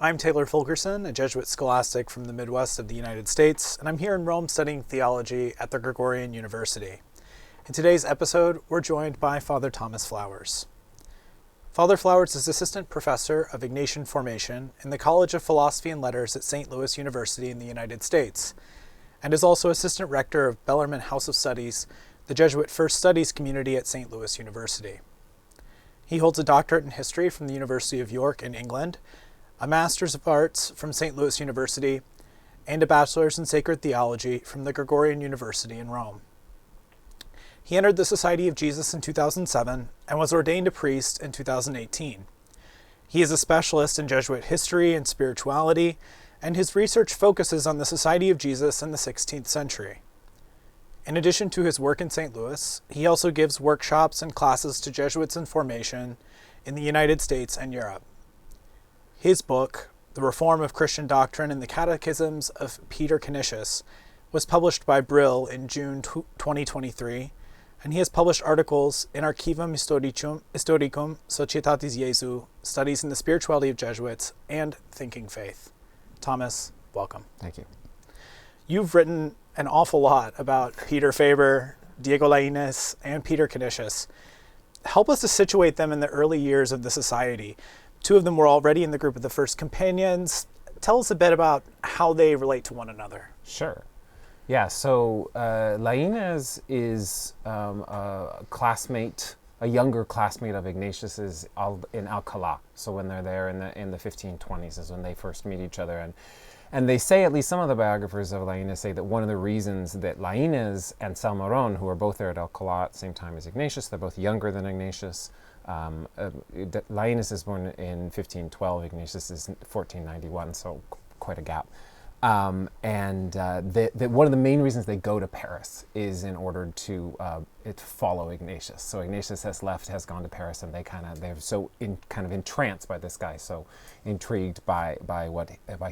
I'm Taylor Fulkerson, a Jesuit scholastic from the Midwest of the United States, and I'm here in Rome studying theology at the Gregorian University. In today's episode, we're joined by Father Thomas Flowers. Father Flowers is Assistant Professor of Ignatian Formation in the College of Philosophy and Letters at St. Louis University in the United States, and is also Assistant Rector of Bellarmine House of Studies, the Jesuit First Studies community at St. Louis University. He holds a doctorate in history from the University of York in England, a Master's of Arts from St. Louis University, and a Bachelor's in Sacred Theology from the Gregorian University in Rome. He entered the Society of Jesus in 2007 and was ordained a priest in 2018. He is a specialist in Jesuit history and spirituality, and his research focuses on the Society of Jesus in the 16th century. In addition to his work in St. Louis, he also gives workshops and classes to Jesuits in formation in the United States and Europe. His book, The Reform of Christian Doctrine and the Catechisms of Peter Canisius, was published by Brill in June 2023, and he has published articles in Archivum Historicum Societatis Jesu, Studies in the Spirituality of Jesuits, and Thinking Faith. Thomas, welcome. Thank you. You've written an awful lot about Peter Faber, Diego Laínez, and Peter Canisius. Help us to situate them in the early years of the Society. Two of them were already in the group of the First Companions. Tell us a bit about how they relate to one another. Sure. Yeah, so Laínez is a classmate, a younger classmate of Ignatius's in Alcalá. So when they're there in the 1520s is when they first meet each other. And they say, at least some of the biographers of Laínez say that one of the reasons that Laínez and Salmeron, who are both there at Alcalá at the same time as Ignatius, they're both younger than Ignatius. Laínez is born in 1512, Ignatius is 1491, so quite a gap. One of the main reasons they go to Paris is in order to follow Ignatius. So Ignatius has gone to Paris, and they're so entranced by this guy, so intrigued by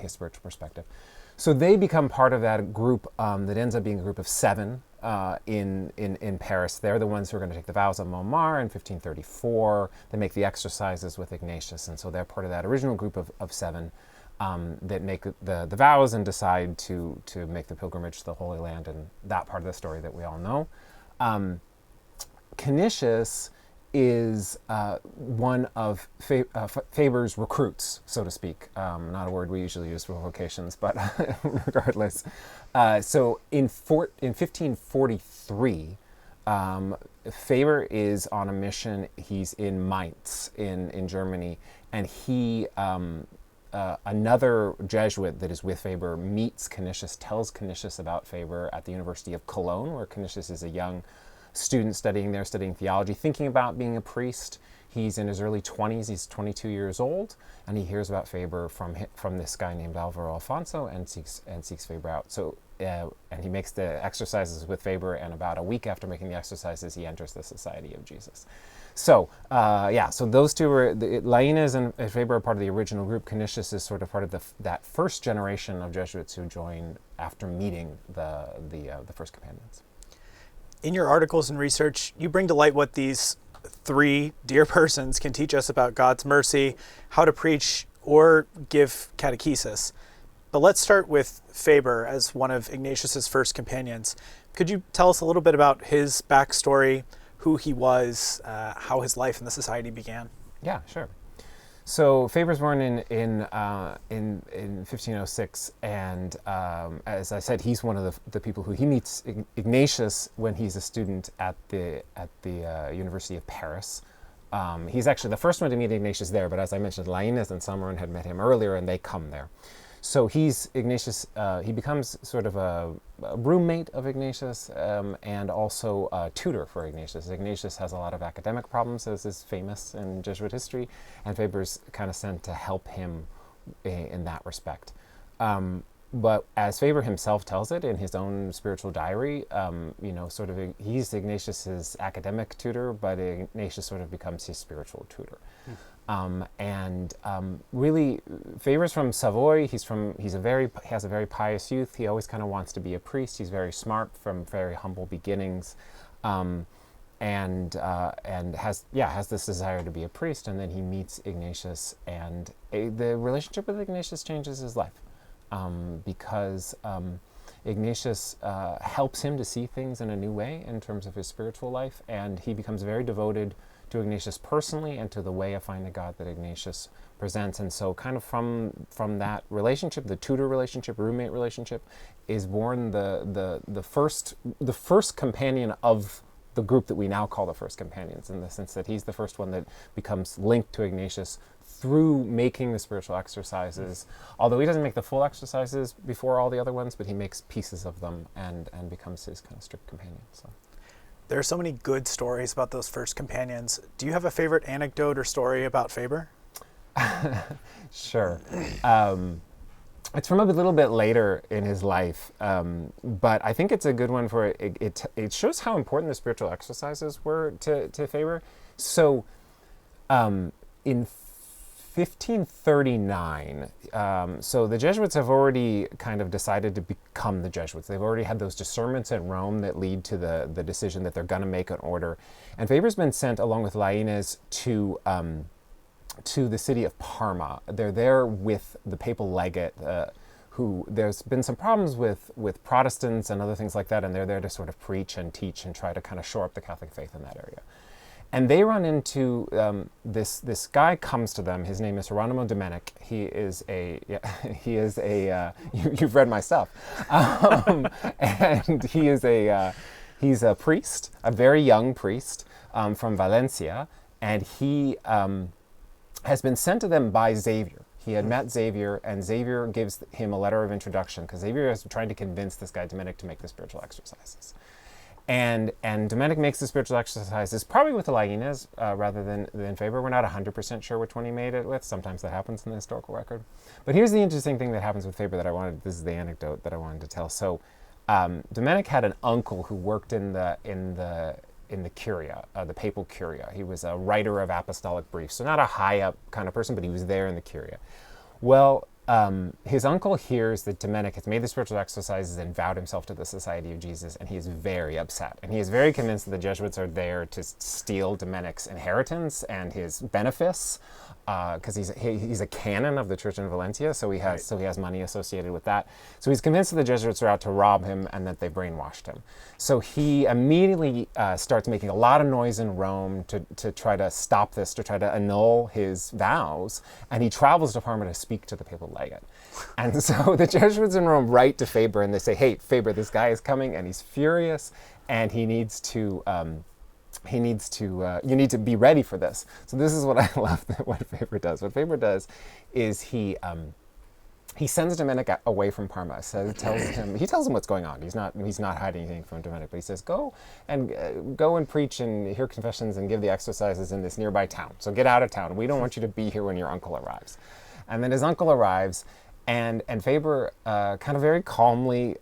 his spiritual perspective. So they become part of that group that ends up being a group of 7 in Paris. They're the ones who are going to take the vows of Montmartre in 1534. They make the exercises with Ignatius, and so they're part of that original group of 7 that make the vows and decide to make the pilgrimage to the Holy Land, and that part of the story that we all know. Canisius is one of Faber's recruits, so to speak. Not a word we usually use for vocations, but regardless. So in 1543, Faber is on a mission. He's in Mainz in Germany, and he another Jesuit that is with Faber meets Canisius, tells Canisius about Faber at the University of Cologne, where Canisius is a young student studying theology, thinking about being a priest. He's in his early 20s, he's 22 years old, and he hears about Faber from this guy named Alvaro Alfonso and seeks Faber out. So and he makes the exercises with Faber, and about a week after making the exercises, he enters the Society of Jesus. So so those two were, Laínez and Faber are part of the original group. Canisius is sort of part of that first generation of Jesuits who joined after meeting the First Companions. In your articles and research, you bring to light what these 3 dear persons can teach us about God's mercy, how to preach or give catechesis. But let's start with Faber as one of Ignatius's first companions. Could you tell us a little bit about his backstory, who he was, how his life in the Society began? Yeah, sure. So Faber's born in 1506, and as I said, he's one of the people who he meets Ignatius when he's a student at the University of Paris. He's actually the first one to meet Ignatius there, but as I mentioned, Laínez and Salmeron had met him earlier, and they come there. So Ignatius, he becomes sort of a roommate of Ignatius, and also a tutor for Ignatius. Ignatius has a lot of academic problems, as is famous in Jesuit history, and Faber's kind of sent to help him in that respect. But as Faber himself tells it in his own spiritual diary, he's Ignatius's academic tutor, but Ignatius sort of becomes his spiritual tutor. Really, Faber's from Savoy. He has a very pious youth. He always kind of wants to be a priest. He's very smart, from very humble beginnings. has this desire to be a priest, and then he meets Ignatius, and the relationship with Ignatius changes his life, because Ignatius helps him to see things in a new way in terms of his spiritual life, and he becomes very devoted to Ignatius personally and to the way of finding God that Ignatius presents. And so kind of from that relationship, the tutor relationship, roommate relationship, is born the first companion of the group that we now call the First Companions, in the sense that he's the first one that becomes linked to Ignatius through making the spiritual exercises, although he doesn't make the full exercises before all the other ones, but he makes pieces of them and becomes his kind of strict companion. So there are so many good stories about those first companions. Do you have a favorite anecdote or story about Faber? Sure. It's from a little bit later in his life, but I think it's a good one for it shows how important the spiritual exercises were to Faber. So in 1539, so the Jesuits have already kind of decided to become the Jesuits. They've already had those discernments at Rome that lead to the decision that they're going to make an order. And Faber's been sent along with Laínez to the city of Parma. They're there with the papal legate, who there's been some problems with Protestants and other things like that, and they're there to sort of preach and teach and try to kind of shore up the Catholic faith in that area. And they run into this guy comes to them. His name is Hieronymo Domenic. You've read my stuff, and he's a priest, a very young priest from Valencia, and he has been sent to them by Xavier. He had met Xavier, and Xavier gives him a letter of introduction because Xavier is trying to convince this guy Domenic to make the spiritual exercises. And Domenic makes the spiritual exercises probably with Laínez rather than Faber. We're not 100% sure which one he made it with. Sometimes that happens in the historical record. But here's the interesting thing that happens with Faber this is the anecdote that I wanted to tell. So Domenic had an uncle who worked in the curia, the papal curia. He was a writer of apostolic briefs, so not a high up kind of person, but he was there in the curia. Well, his uncle hears that Domenic has made the spiritual exercises and vowed himself to the Society of Jesus, and he is very upset. And he is very convinced that the Jesuits are there to steal Domenic's inheritance and his benefice, because he's a canon of the church in Valencia, so he has money associated with that. So he's convinced that the Jesuits are out to rob him and that they brainwashed him. So he immediately starts making a lot of noise in Rome to try to stop this, to try to annul his vows, and he travels to Parma to speak to the papal legate. And so the Jesuits in Rome write to Faber and they say, "Hey, Faber, this guy is coming and he's furious, and you need to be ready for this." So this is what I love what Faber does. What Faber does is he sends Domenic away from Parma. So he tells him what's going on. He's not hiding anything from Domenic, but he says, go and preach and hear confessions and give the exercises in this nearby town. So get out of town. We don't want you to be here when your uncle arrives. And then his uncle arrives, and Faber kind of very calmly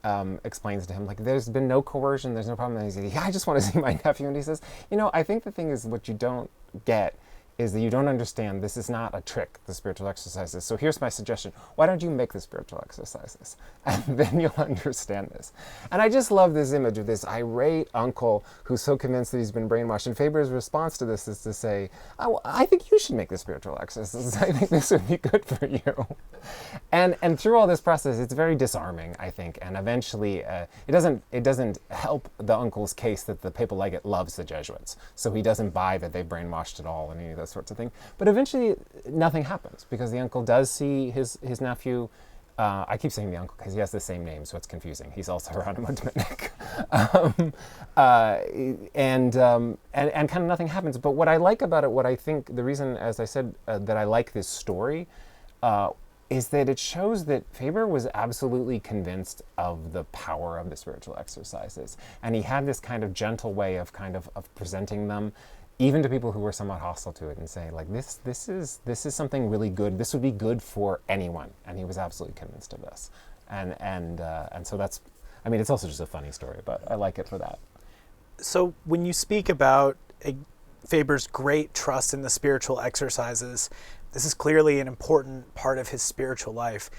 explains to him, like, there's been no coercion, there's no problem. And he says, "Yeah, I just want to see my nephew." And he says, "I think the thing is, what you don't get is that you don't understand this is not a trick, the spiritual exercises. So here's my suggestion. Why don't you make the spiritual exercises? And then you'll understand this." And I just love this image of this irate uncle who's so convinced that he's been brainwashed. And Faber's response to this is to say, "Oh, I think you should make the spiritual exercises. I think this would be good for you." And through all this process, it's very disarming, I think. And eventually, it doesn't help the uncle's case that the papal legate loves the Jesuits. So he doesn't buy that they've brainwashed at all and any of those sorts of things. But eventually, nothing happens because the uncle does see his nephew. I keep saying the uncle because he has the same name, so it's confusing. He's also Hieronymo Domenic. And kind of nothing happens. But what I like about it, what I think, the reason, as I said, that I like this story is that it shows that Faber was absolutely convinced of the power of the spiritual exercises. And he had this kind of gentle way of presenting them, even to people who were somewhat hostile to it, and saying, like, this is something really good. This would be good for anyone. And he was absolutely convinced of this. And so that's, I mean, it's also just a funny story, but I like it for that. So when you speak about Faber's great trust in the spiritual exercises, this is clearly an important part of his spiritual life.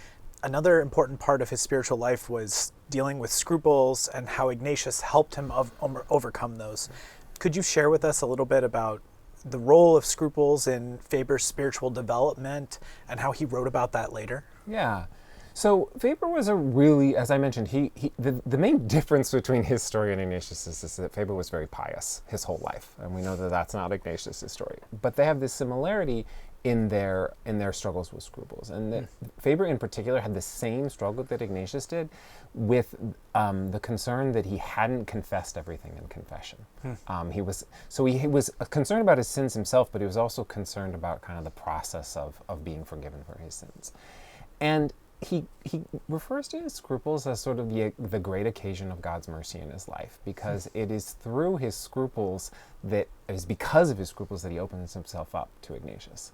Another important part of his spiritual life was dealing with scruples and how Ignatius helped him overcome those. Could you share with us a little bit about the role of scruples in Faber's spiritual development and how he wrote about that later? Yeah. So Faber was a really, as I mentioned, the main difference between his story and Ignatius's is that Faber was very pious his whole life, and we know that that's not Ignatius's story. But they have this similarity in their struggles with scruples, and that Faber in particular had the same struggle that Ignatius did with the concern that he hadn't confessed everything in confession. He was concerned about his sins himself, but he was also concerned about kind of the process of being forgiven for his sins, and he refers to his scruples as sort of the great occasion of God's mercy in his life, because it is through his scruples that it is because of his scruples that he opens himself up to Ignatius,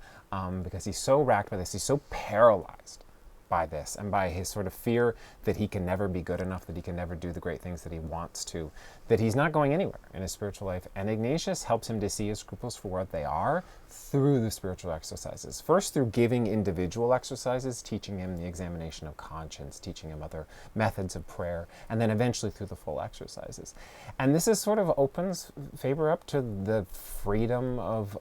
because he's so racked by this, he's so paralyzed by this and by his sort of fear that he can never be good enough, that he can never do the great things that he wants to, that he's not going anywhere in his spiritual life. And Ignatius helps him to see his scruples for what they are through the spiritual exercises. First through giving individual exercises, teaching him the examination of conscience, teaching him other methods of prayer, and then eventually through the full exercises. And this is sort of opens Faber up to the freedom of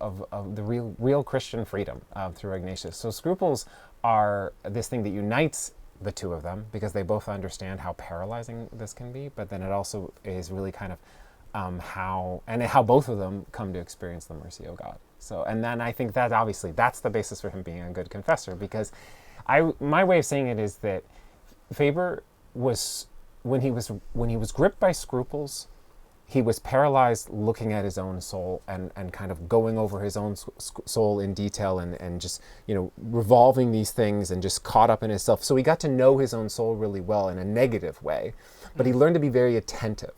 the real Christian freedom through Ignatius. So scruples are this thing that unites the two of them, because they both understand how paralyzing this can be, but then it also is really kind of how both of them come to experience the mercy of God. So, and then I think that obviously that's the basis for him being a good confessor, because my way of saying it is that Faber was, when he was gripped by scruples, he was paralyzed looking at his own soul and kind of going over his own soul in detail and just, revolving these things and just caught up in himself. So he got to know his own soul really well in a negative way, but he learned to be very attentive.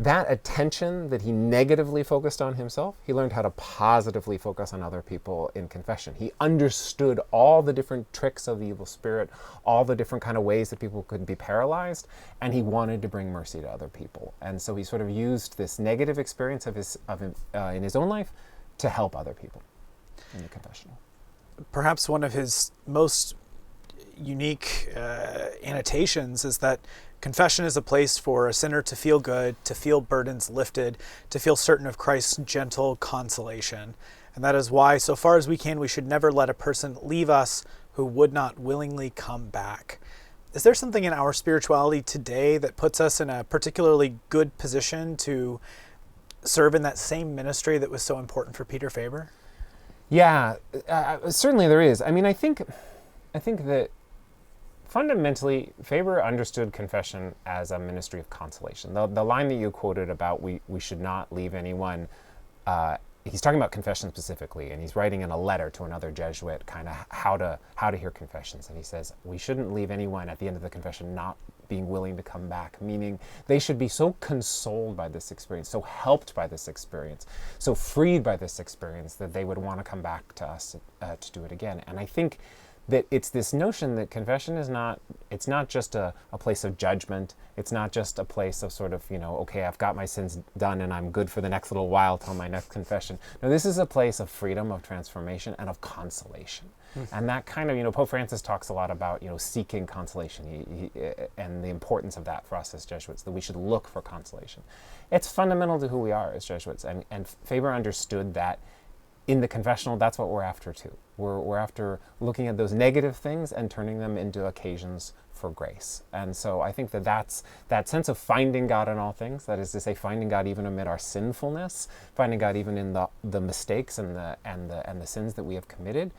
That attention that he negatively focused on himself, he learned how to positively focus on other people in confession. He understood all the different tricks of the evil spirit, all the different kind of ways that people could be paralyzed, and he wanted to bring mercy to other people. And so he sort of used this negative experience in his own life to help other people in the confessional. Perhaps one of his most unique annotations is that confession is a place for a sinner to feel good, to feel burdens lifted, to feel certain of Christ's gentle consolation. And that is why, so far as we can, we should never let a person leave us who would not willingly come back. Is there something in our spirituality today that puts us in a particularly good position to serve in that same ministry that was so important for Peter Faber? Yeah, certainly there is. I mean, I think that fundamentally, Faber understood confession as a ministry of consolation. The line that you quoted about we should not leave anyone, he's talking about confession specifically, and he's writing in a letter to another Jesuit kind of how to hear confessions. And he says, we shouldn't leave anyone at the end of the confession not being willing to come back, meaning they should be so consoled by this experience, so helped by this experience, so freed by this experience that they would want to come back to us to do it again. And I think that it's this notion that confession is it's not just a place of judgment. It's not just a place of sort of, okay, I've got my sins done and I'm good for the next little while till my next confession. No, this is a place of freedom, of transformation, and of consolation. And that kind of, Pope Francis talks a lot about, seeking consolation and the importance of that for us as Jesuits, that we should look for consolation. It's fundamental to who we are as Jesuits. And Faber understood that in the confessional, that's what we're after too. We're after looking at those negative things and turning them into occasions for grace. And so I think that's that sense of finding God in all things, that is to say, finding God even amid our sinfulness, finding God even in the mistakes and the sins that we have committed.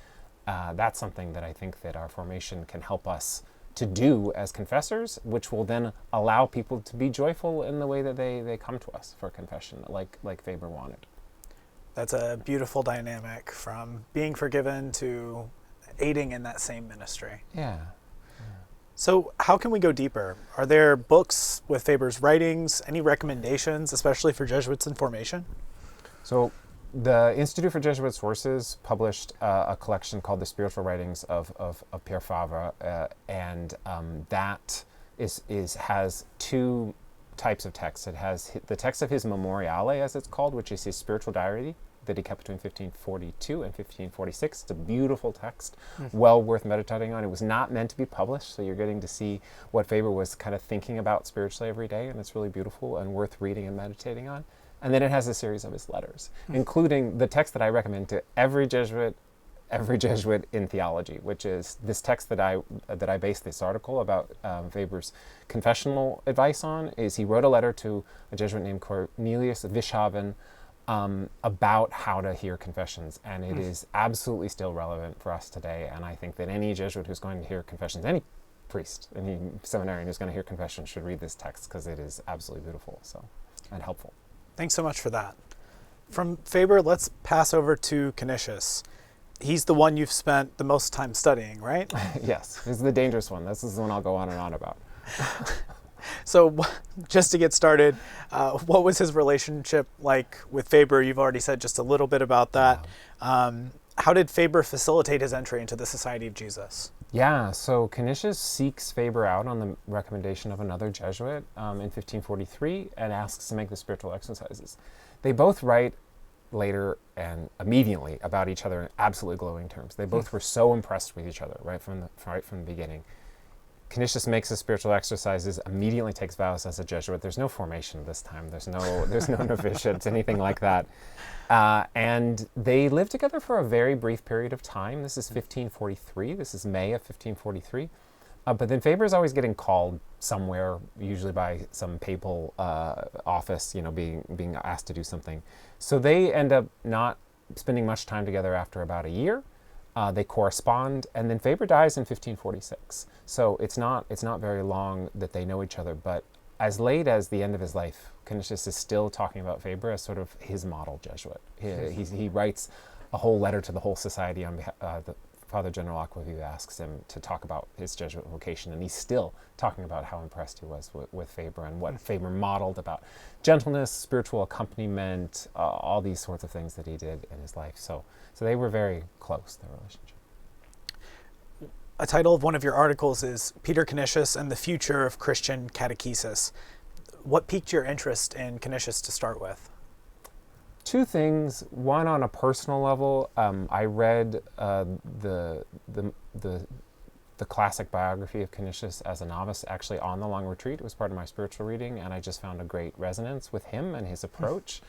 That's something that I think that our formation can help us to do as confessors, which will then allow people to be joyful in the way that they come to us for confession, like Faber wanted. That's a beautiful dynamic, from being forgiven to aiding in that same ministry. Yeah. So how can we go deeper? Are there books with Faber's writings, any recommendations, especially for Jesuits in formation? So the Institute for Jesuit Sources published a collection called The Spiritual Writings of Pierre Fabre, and that has two types of texts. It has the text of his Memoriale, as it's called, which is his spiritual diary that he kept between 1542 and 1546. It's a beautiful text, well worth meditating on. It was not meant to be published, so you're getting to see what Faber was kind of thinking about spiritually every day, and it's really beautiful and worth reading and meditating on. And then it has a series of his letters, including the text that I recommend to every Jesuit in theology, which is this text that I based this article about Faber's confessional advice on. Is he wrote a letter to a Jesuit named Cornelius Wischhaven about how to hear confessions, and it is absolutely still relevant for us today. And I think that any Jesuit who's going to hear confessions, any priest, any seminarian who's going to hear confessions, should read this text, because it is absolutely beautiful and helpful. Thanks so much for that. From Faber, let's pass over to Canisius. He's the one you've spent the most time studying, right? Yes, this is the dangerous one. This is the one I'll go on and on about. So just to get started, what was his relationship like with Faber? You've already said just a little bit about that. How did Faber facilitate his entry into the Society of Jesus? Yeah, so Canisius seeks Faber out on the recommendation of another Jesuit in 1543 and asks to make the spiritual exercises. They both write later and immediately about each other in absolutely glowing terms. They both were so impressed with each other right from the beginning. Canisius makes the spiritual exercises, immediately takes vows as a Jesuit. There's no formation this time. There's no novitiates, anything like that. And they live together for a very brief period of time. This is 1543. This is May of 1543. But then Faber is always getting called somewhere, usually by some papal office, being asked to do something. So they end up not spending much time together after about a year. They correspond, and then Faber dies in 1546. So it's not very long that they know each other. But as late as the end of his life, Canisius is still talking about Faber as sort of his model Jesuit. He writes a whole letter to the whole society on behalf. Father General Aquaviva asks him to talk about his Jesuit vocation, and he's still talking about how impressed he was with Faber and what Faber modeled about gentleness, spiritual accompaniment, all these sorts of things that he did in his life. So they were very close, their relationship. A title of one of your articles is Peter Canisius and the Future of Christian Catechesis. What piqued your interest in Canisius to start with? Two things. One, on a personal level, I read the classic biography of Canisius as a novice, actually on the long retreat. It was part of my spiritual reading, and I just found a great resonance with him and his approach.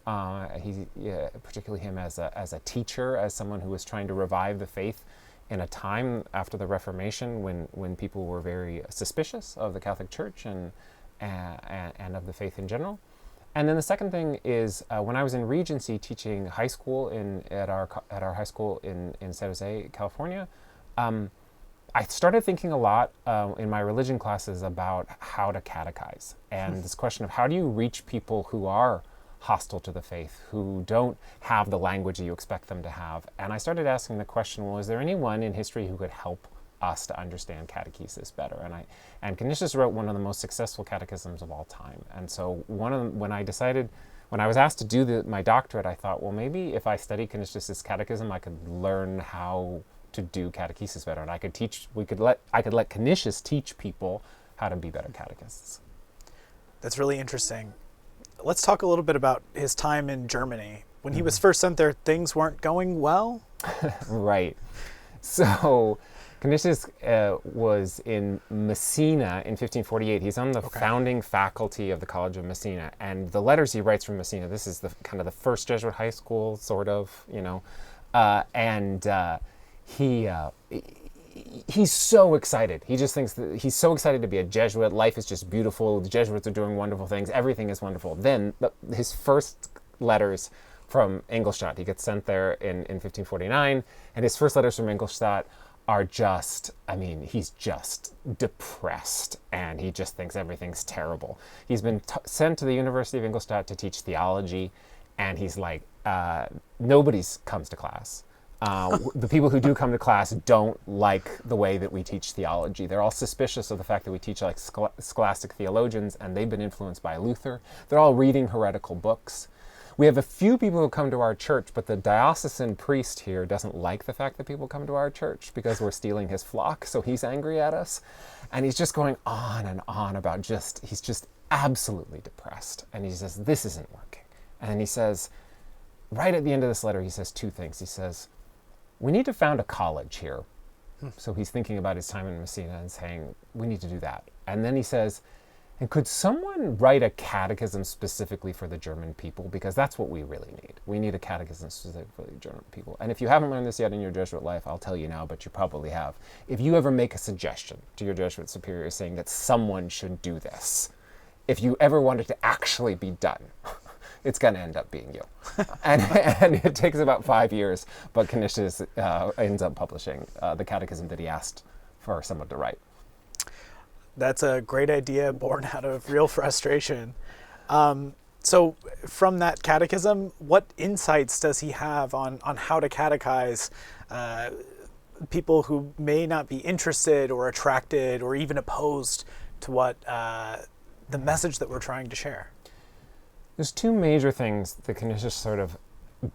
Particularly him as a teacher, as someone who was trying to revive the faith in a time after the Reformation when people were very suspicious of the Catholic Church and of the faith in general. And then the second thing is when I was in Regency teaching high school at our high school in San Jose, California, I started thinking a lot in my religion classes about how to catechize, and this question of how do you reach people who are hostile to the faith, who don't have the language that you expect them to have. And I started asking the question, well, is there anyone in history who could help us to understand catechesis better? And Canisius wrote one of the most successful catechisms of all time. And so when I was asked to do my doctorate, I thought, well, maybe if I study Canisius's catechism, I could learn how to do catechesis better, and I could let Canisius teach people how to be better catechists. That's really interesting. Let's talk a little bit about his time in Germany. When he was first sent there, things weren't going well? Right. So Canisius was in Messina in 1548. He's on the founding faculty of the College of Messina, and the letters he writes from Messina, this is the kind of the first Jesuit high school, sort of, he's so excited. He just thinks that he's so excited to be a Jesuit. Life is just beautiful. The Jesuits are doing wonderful things. Everything is wonderful. Then his first letters from Ingolstadt, he gets sent there in 1549, and his first letters from Ingolstadt are just, he's just depressed, and he just thinks everything's terrible. He's been sent to the University of Ingolstadt to teach theology, and he's like, nobody comes to class. The people who do come to class don't like the way that we teach theology. They're all suspicious of the fact that we teach like scholastic theologians, and they've been influenced by Luther. They're all reading heretical books. We have a few people who come to our church, but the diocesan priest here doesn't like the fact that people come to our church because we're stealing his flock, so he's angry at us. And he's just going on and on about he's just absolutely depressed. And he says, this isn't working. And he says, right at the end of this letter, he says two things. He says, we need to found a college here. So he's thinking about his time in Messina and saying, we need to do that. And then he says, And could someone write a catechism specifically for the German people? Because that's what we really need. We need a catechism specific for the German people. And if you haven't learned this yet in your Jesuit life, I'll tell you now, but you probably have. If you ever make a suggestion to your Jesuit superior saying that someone should do this, if you ever want it to actually be done, it's going to end up being you. and it takes about 5 years, but Canisius ends up publishing the catechism that he asked for someone to write. That's a great idea born out of real frustration. So from that catechism, what insights does he have on how to catechize people who may not be interested or attracted or even opposed to what the message that we're trying to share? There's two major things that Canisius sort of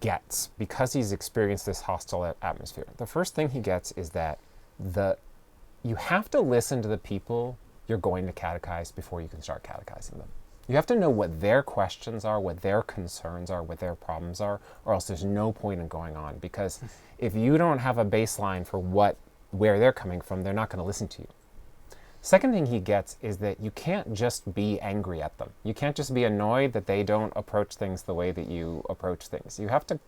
gets because he's experienced this hostile atmosphere. The first thing he gets is that you have to listen to the people you're going to catechize before you can start catechizing them. You have to know what their questions are, what their concerns are, what their problems are, or else there's no point in going on. Because if you don't have a baseline for where they're coming from, they're not going to listen to you. Second thing he gets is that you can't just be angry at them. You can't just be annoyed that they don't approach things the way that you approach things. You have to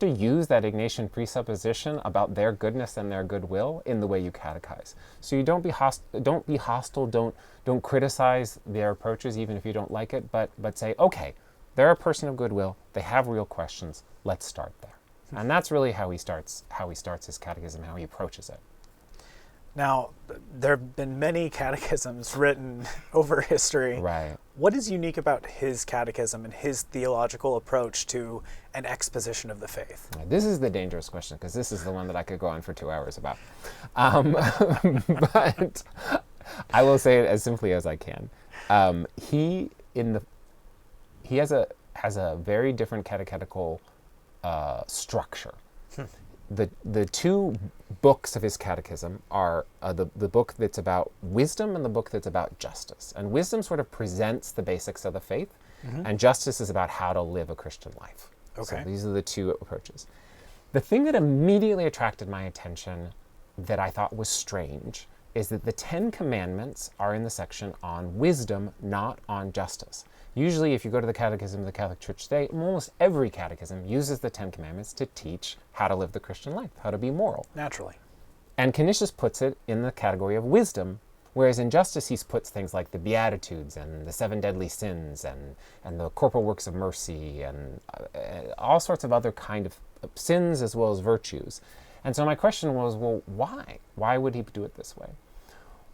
use that Ignatian presupposition about their goodness and their goodwill in the way you catechize. So you don't be hostile, don't criticize their approaches even if you don't like it, but say, okay, they're a person of goodwill, they have real questions, let's start there. And that's really how he starts his catechism, how he approaches it. Now, there have been many catechisms written over history. Right. What is unique about his catechism and his theological approach to an exposition of the faith? This is the dangerous question, because this is the one that I could go on for 2 hours about. But I will say it as simply as I can. He has a very different catechetical structure. The two books of his catechism are the book that's about wisdom and the book that's about justice. And wisdom sort of presents the basics of the faith, and justice is about how to live a Christian life. Okay. So these are the two approaches. The thing that immediately attracted my attention that I thought was strange is that the 10 Commandments are in the section on wisdom, not on justice. Usually, if you go to the Catechism of the Catholic Church today, almost every catechism uses the 10 Commandments to teach how to live the Christian life, how to be moral. Naturally. And Canisius puts it in the category of wisdom, whereas in justice he puts things like the Beatitudes and the 7 deadly sins and the corporal works of mercy and all sorts of other kind of sins as well as virtues. And so my question was, well, why? Why would he do it this way?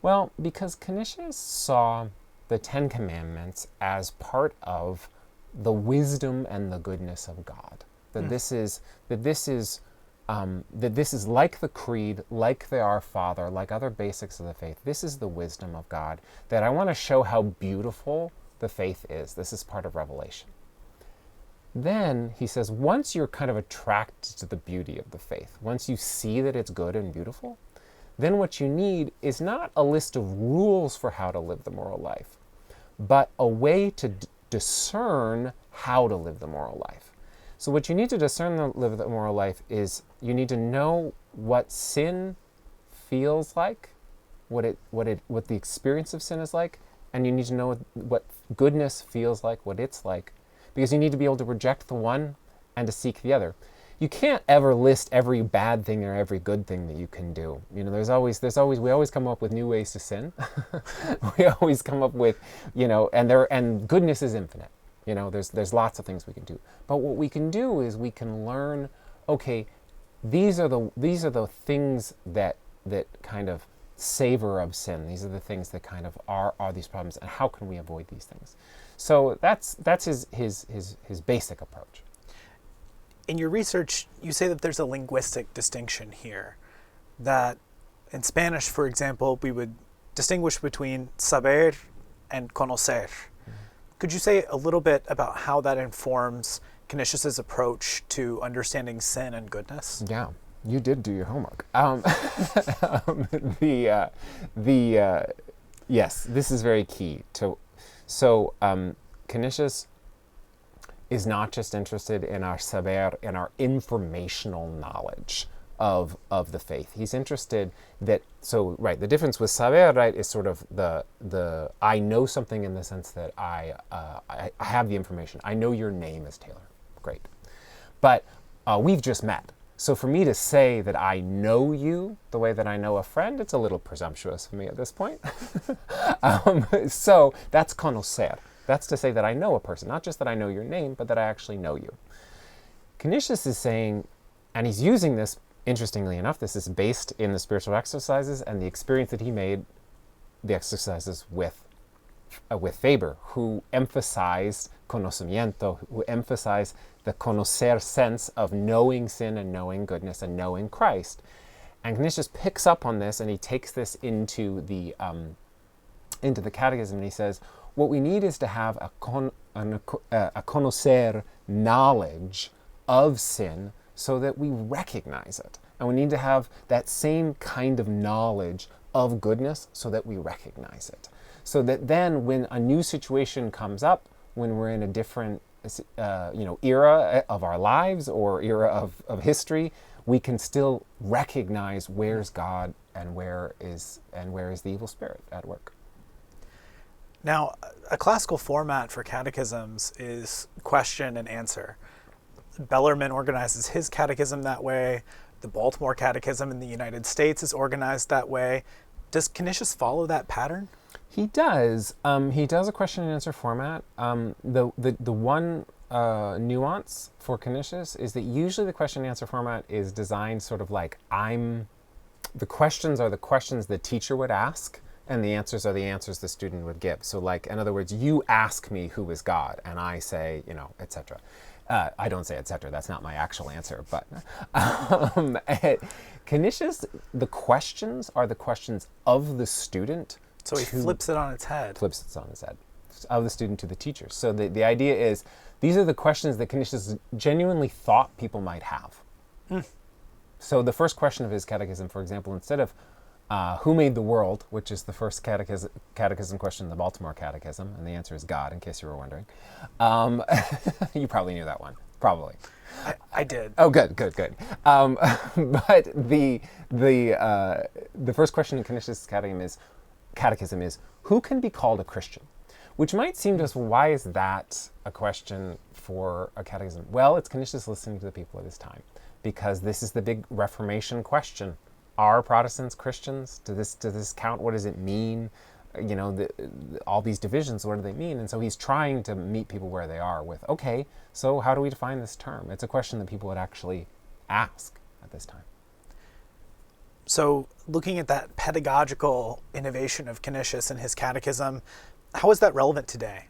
Well, because Canisius saw the 10 Commandments as part of the wisdom and the goodness of God. That this is like the Creed, like the Our Father, like other basics of the faith. This is the wisdom of God. That I want to show how beautiful the faith is. This is part of Revelation. Then he says, once you're kind of attracted to the beauty of the faith, once you see that it's good and beautiful, then what you need is not a list of rules for how to live the moral life, but a way to discern how to live the moral life. So what you need to discern to live the moral life is you need to know what sin feels like, what the experience of sin is like, and you need to know what goodness feels like, what it's like, because you need to be able to reject the one and to seek the other. You can't ever list every bad thing or every good thing that you can do. You know, we always come up with new ways to sin. We always come up with, and goodness is infinite. You know, there's lots of things we can do. But what we can do is we can learn, okay, these are the things that kind of savor of sin. These are the things that kind of are these problems, and how can we avoid these things? So that's his basic approach. In your research, you say that there's a linguistic distinction here, that in Spanish, for example, we would distinguish between saber and conocer. Could you say a little bit about how that informs Canisius's approach to understanding sin and goodness? Yeah, you did do your homework. Yes, this is very key. So Canisius is not just interested in our saber, in our informational knowledge of the faith. He's interested that, so right, the difference with saber, right, is sort of the I know something in the sense that I have the information. I know your name is Taylor. Great. But we've just met. So for me to say that I know you the way that I know a friend, it's a little presumptuous for me at this point. So that's conocer. That's to say that I know a person, not just that I know your name, but that I actually know you. Canisius is saying, and he's using this, interestingly enough, this is based in the spiritual exercises and the experience that he made, the exercises with Faber, who emphasized conocimiento, who emphasized the conocer sense of knowing sin and knowing goodness and knowing Christ. And Canisius picks up on this and he takes this into the catechism, and he says, what we need is to have a conocer knowledge of sin so that we recognize it. And we need to have that same kind of knowledge of goodness so that we recognize it. So that then when a new situation comes up, when we're in a different era of our lives or era of history, we can still recognize where's God and where is the evil spirit at work. Now, a classical format for catechisms is question and answer. Bellarmine organizes his catechism that way. The Baltimore Catechism in the United States is organized that way. Does Canisius follow that pattern? He does. He does a question and answer format. The one nuance for Canisius is that usually the question and answer format is designed sort of like the questions are the questions the teacher would ask, and the answers are the answers the student would give. So like, in other words, you ask me who is God, and I say, etc. I don't say etc. That's not my actual answer, but Canisius, the questions are the questions of the student. So he flips it on its head. Flips it on its head. Of the student to the teacher. So the idea is, these are the questions that Canisius genuinely thought people might have. So the first question of his catechism, for example, instead of who made the world, which is the first catechism question in the Baltimore Catechism, and the answer is God, in case you were wondering. You probably knew that one. Probably. I did. Oh, good. But the first question in Canisius' catechism is, who can be called a Christian? Which might seem to us, why is that a question for a catechism? Well, it's Canisius listening to the people of his time, because this is the big Reformation question. Are Protestants Christians? Does this count? What does it mean? All these divisions, what do they mean? And so he's trying to meet people where they are with, okay, so how do we define this term? It's a question that people would actually ask at this time. So looking at that pedagogical innovation of Canisius and his catechism, how is that relevant today?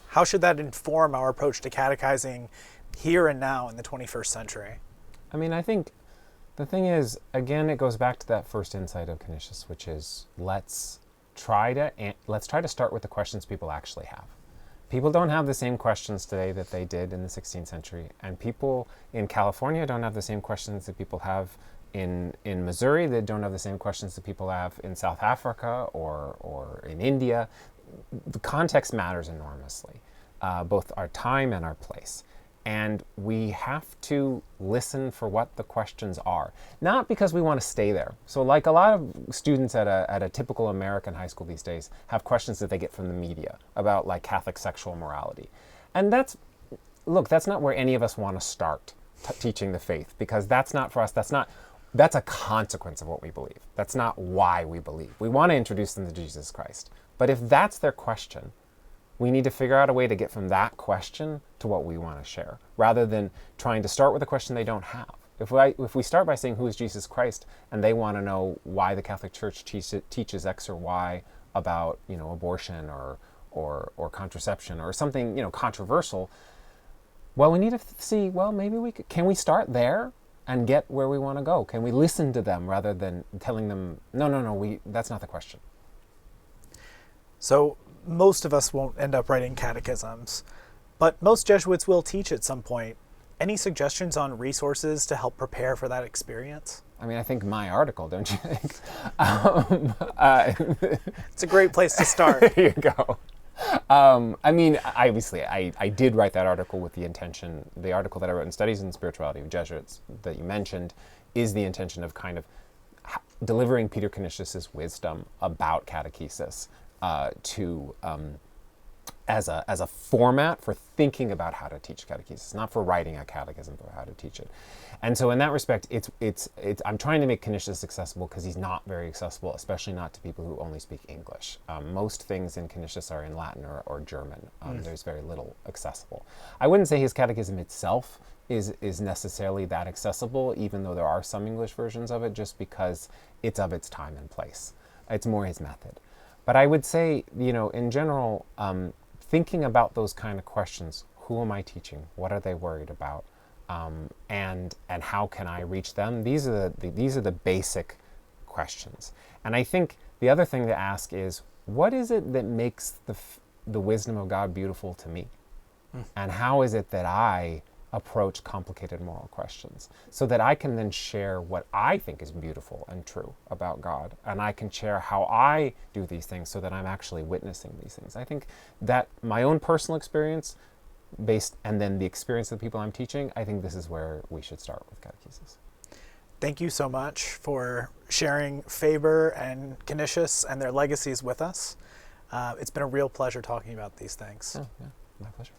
How should that inform our approach to catechizing here and now in the 21st century? I mean, I think the thing is, again, it goes back to that first insight of Canisius, which is let's try to start with the questions people actually have. People don't have the same questions today that they did in the 16th century, and people in California don't have the same questions that people have in Missouri. They don't have the same questions that people have in South Africa or in India. The context matters enormously, both our time and our place. And we have to listen for what the questions are, not because we want to stay there. So like a lot of students at a typical American high school these days have questions that they get from the media about like Catholic sexual morality. And that's not where any of us want to start teaching the faith, because that's not for us. That's a consequence of what we believe. That's not why we believe. We want to introduce them to Jesus Christ. But if that's their question, we need to figure out a way to get from that question to what we want to share, rather than trying to start with a question they don't have. If we start by saying, who is Jesus Christ, and they want to know why the Catholic Church teaches X or Y about, abortion or contraception or something, controversial, well, we need to see, well, maybe can we start there and get where we want to go? Can we listen to them rather than telling them, no, that's not the question. So most of us won't end up writing catechisms, but most Jesuits will teach at some point. Any suggestions on resources to help prepare for that experience? I mean, I think my article, don't you think? It's a great place to start. There you go. I mean, obviously, I did write that article with the intention, the article that I wrote in Studies in Spirituality of Jesuits that you mentioned is the intention of kind of delivering Peter Canisius's wisdom about catechesis as a format for thinking about how to teach catechesis, not for writing a catechism, but how to teach it. And so in that respect, I'm trying to make Canisius accessible because he's not very accessible, especially not to people who only speak English. Most things in Canisius are in Latin or German. There's very little accessible. I wouldn't say his catechism itself is necessarily that accessible, even though there are some English versions of it, just because it's of its time and place. It's more his method. But I would say, in general, thinking about those kind of questions, who am I teaching? What are they worried about? And how can I reach them? These are the basic questions. And I think the other thing to ask is, what is it that makes the wisdom of God beautiful to me? And how is it that I approach complicated moral questions, so that I can then share what I think is beautiful and true about God, and I can share how I do these things so that I'm actually witnessing these things. I think that my own personal experience and then the experience of the people I'm teaching, I think this is where we should start with catechesis. Thank you so much for sharing Faber and Canisius and their legacies with us. It's been a real pleasure talking about these things. Oh, yeah, my pleasure.